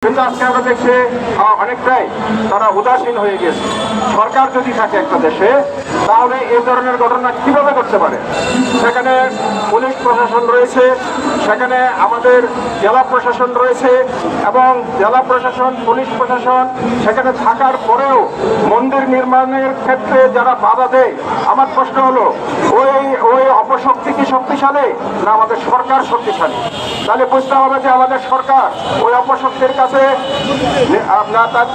কিন্তু আজকে আমরা দেখছি অনেকটাই তারা উদাসীন হয়ে গেছে। সরকার যদি থাকে একটা দেশে তাহলে এই ধরনের ঘটনা কিভাবে করতে পারে? সেখানে পুলিশ প্রশাসন রয়েছে, সেখানে আমাদের জেলা প্রশাসন রয়েছে এবং জেলা প্রশাসন পুলিশ প্রশাসন সেখানে থাকার পরেও মন্দির নির্মাণের ক্ষেত্রে যারা বাধা দেয়, আমার প্রশ্ন হলো ওই অপশক্তি কি শক্তিশালী না আমাদের সরকার শক্তিশালী? তাহলে বুঝতে হবে যে আমাদের সরকার ওই অপশক্তির কাছে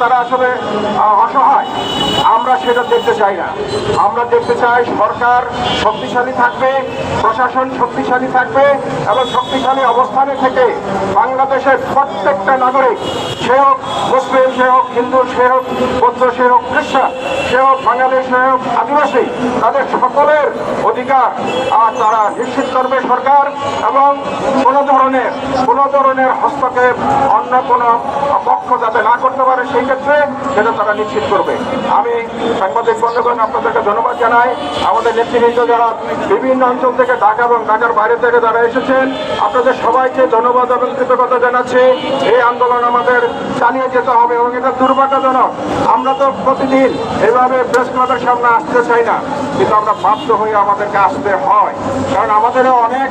তারা আসলে অসহায়। আমরা সেটা দেখতে চাই না। আমরা দেখতে চাই সরকার শক্তিশালী থাকবে, প্রশাসন শক্তিশালী থাকবে এবং শক্তিশালী অবস্থানে থেকে বাংলাদেশের প্রত্যেকটা নাগরিক, সে হোক মুসলিম, সে হোক হিন্দু, সে হোক বৌদ্ধ, সে হোক খ্রিস্টান, সে হোক বাঙালি, সে হোক আদিবাসী, তাদের সকলের অধিকার তারা নিশ্চিত করবে সরকার। এবং কোনো ধরনের হস্তক্ষেপ অন্য কোনো পক্ষ যাতে না করতে পারে সেই ক্ষেত্রে সেটা তারা নিশ্চিত করবে। আমি সাংবাদিক বন্ধুগণ আপনাদেরকে ধন্যবাদ জানাই। আমাদের নেতৃবৃন্দ যারা বিভিন্ন অঞ্চল থেকে ঢাকা এবং ঢাকার বাইরে থেকে যারা এসেছেন, আপনাদের সবাইকে ধন্যবাদ এবং কৃতজ্ঞতা জানাচ্ছি। এই আন্দোলন আমাদের চালিয়ে যেতে হবে এবং এটা দুর্ভাগ্যজনক। আমরা তো প্রতিদিন এইভাবে প্রেস ক্লাবের সামনে আসতে চাই না, কিন্তু আমরা বাধ্য হয়ে আমাদেরকে আসতে হয়, কারণ আমাদেরও অনেক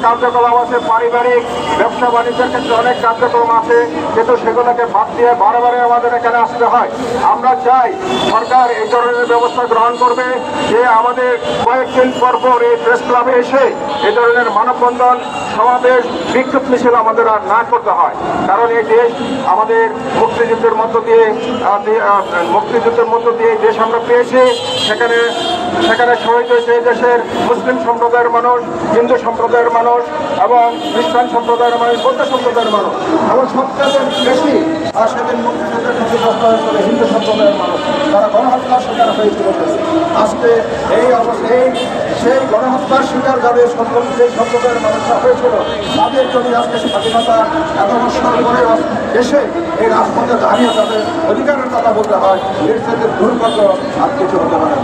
কার্যকলাপ আছে, পারিবারিক ব্যবসা বাণিজ্যের ক্ষেত্রে অনেক কার্যক্রম আছে, কিন্তু সেগুলোকে বাদ দিয়ে বারে আমাদের এখানে আসতে হয়। আমরা চাই সরকার এই ধরনের ব্যবস্থা গ্রহণ করবে যে আমাদের কয়েকদিন পর এই প্রেস ক্লাবে এসে এই ধরনের মানববন্ধন, সমাবেশ, বিক্ষোভ মিছিল আমাদের আর না করতে হয়। কারণ এই দেশ আমাদের মুক্তিযুদ্ধের মধ্য দিয়ে দেশ আমরা পেয়েছি। সেখানে শহীদ হয়েছে এই দেশের মুসলিম সম্প্রদায়ের মানুষ, হিন্দু সম্প্রদায়ের মানুষ এবং খ্রিস্টান সম্প্রদায়ের মানুষ, বৌদ্ধ সম্প্রদায়ের মানুষ এবং সবচেয়ে বেশি সেদিন মুক্তিযুদ্ধের ক্ষতিগ্রস্ত হয়েছিল হিন্দু সম্প্রদায়ের মানুষ। তারা গণহত্যার শিকার হয়েছিল। আজকে এই অবস্থায় সেই গণহত্যার শিকার যাদের যে সম্প্রদায়ের মানুষরা হয়েছিল, তাদের যদি আজকে স্বাধীনতা এত বছর পরে এসে এই রাজপথে দাঁড়িয়ে তাদের অধিকারের কথা বলতে হয়, এর সাথে দুর্ভাগ্য আর কিছু হতে পারে।